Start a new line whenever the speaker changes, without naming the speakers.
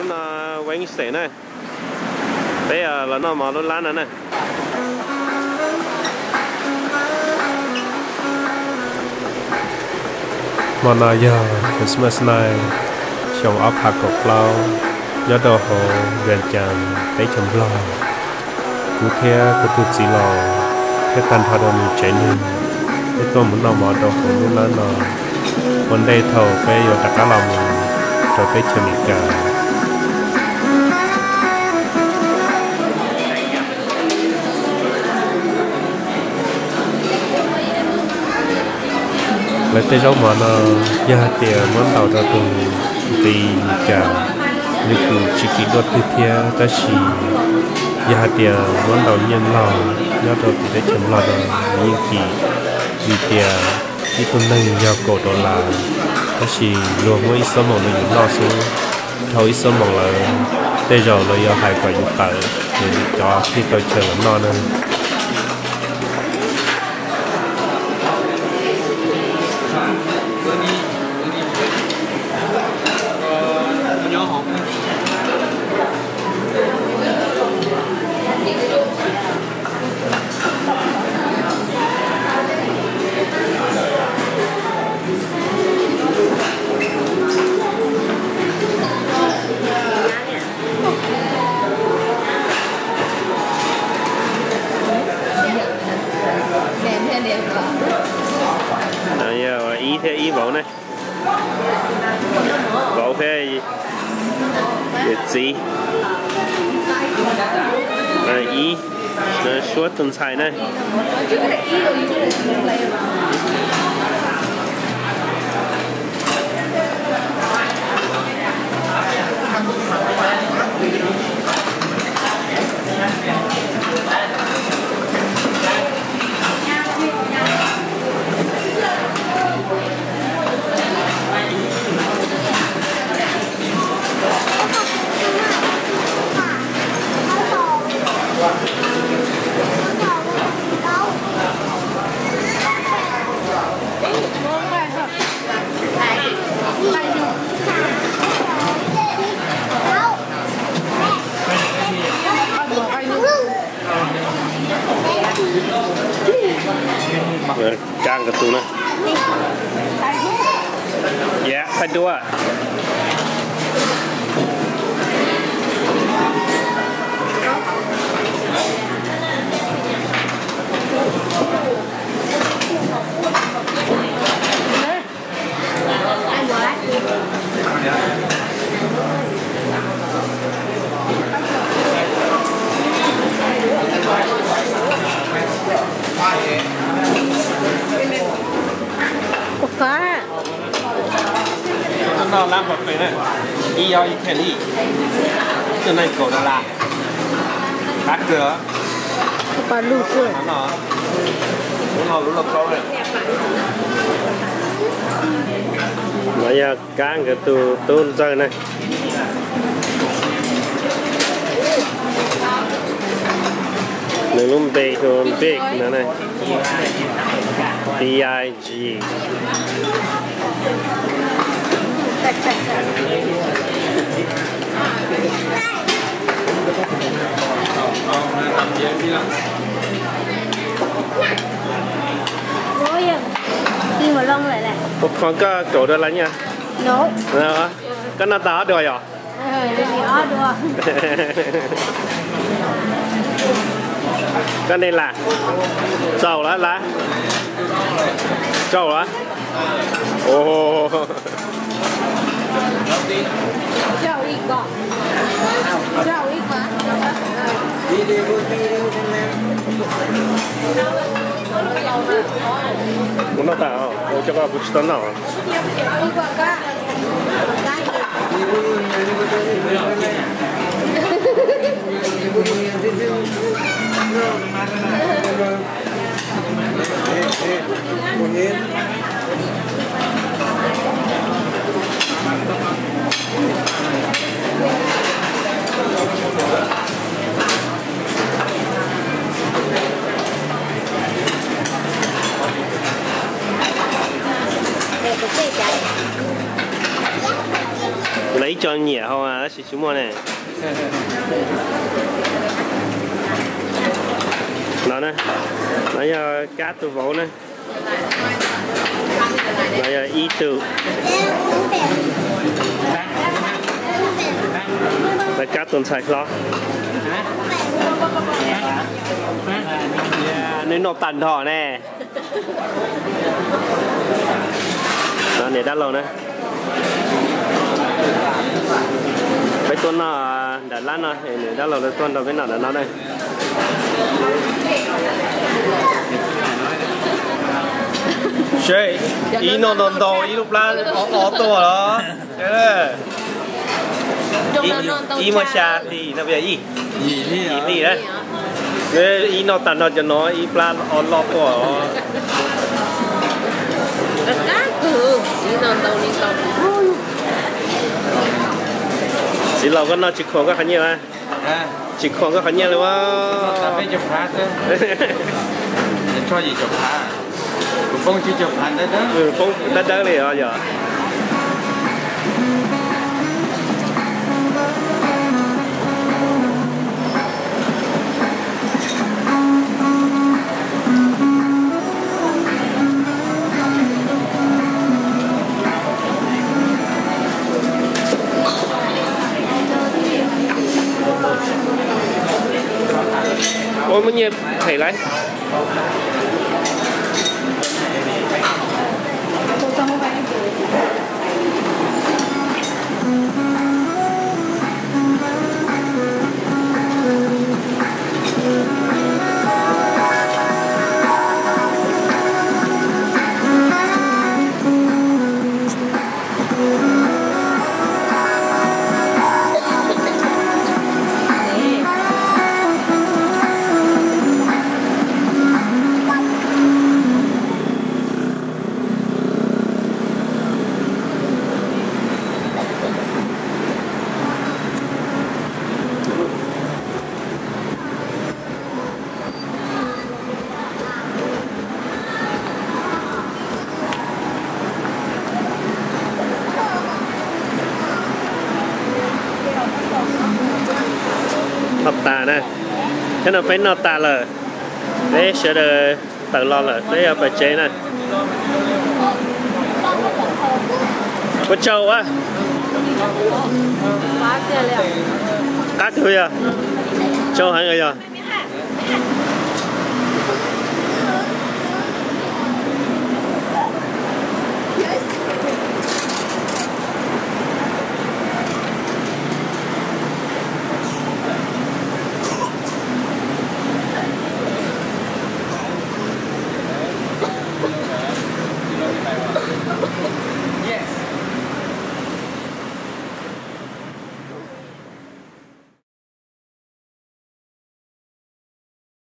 nó quanh sẻ này bây giờ là nó mò nó lăn này mà nói giờ Christmas này trong ấp hạt cọc lâu nhớ đồ hồ gần chàng tới chấm lo cụ thể của tụi chị lo thế tan thao đồ mình chạy lên cái tôi muốn làm món đồ hồ lúc đó nó vấn đề thầu bây giờ tất cả lòng rồi tới chấm ít cả lấy tới rau mà nó gia tiền món tàu ra từ tì cả như cứ chỉ kỹ đốt từ thia ta chỉ gia tiền món tàu nhân lò nhớ đầu từ đấy chấm lò rồi như kỳ vì tiền như tuần này giao cổ đô la ta chỉ luôn với ít số một là những lo số thôi ít số một là tây rồi là do hai quả dụng tờ để cho khi tôi chờ nó nữa ý thế ý bảo này bảo thế gì ý suốt tuần sai này trang cái tủ này, dạ, phải đua. Nó làm một cái này, đi ao đi theo đi, cái này cổ là cắt cửa,
bà lù xưa,
nó lú lọc câu này, bây giờ cán cái tủ tôn giờ này, nếu lúc big thì big nữa này, big
nhưng mà lông lại này.
Con có cổ được lắm nha.
No.
Nào, cái nó tao được rồi. Cái này là sầu lá. Sầu lá. Ồ.
Chào ít con. Chào ít quá.
Nó tao, cho các bút tấn nào.
Để có thể chạy.
lấy cho nhẹ không à, chỉ chúng mua này. Nó nè, nó giờ cá từ vỗ nè, nó giờ y từ, là cá tuần sạch lo. Nên nộp tàn thỏ nè. Đó, để đắt lâu nè. Cái tuần nó đã lát nó, để đắt lâu cái tuần đâu cái nào đã nó đây. Chơi, ý nó đồn đồ, ý lúc lá ó to đó. Thế đấy. Ý mà xa thì nó bây giờ ý đi đấy. Thế ý nó tàn nó cho nó, ý plan ó lo to.
Cá cừ, ý nó đâu đi đâu.
Chỉ lâu có nó chỉ còn có khá nhiều à? Chỉ còn có khá nhiều luôn á.
Nó phải chụp phá chứ. Cho gì chụp phá. Cũng không chỉ chụp phá đấy đó.
Ừ, không đất đất này rồi giờ. Ôi mới nhiều thầy lấy. Nọt tà nè, thế nào phải nọt tà là để sẽ được tự lo là để phải chế nè. Có trâu á? Cá kìa. Trâu hả người giờ?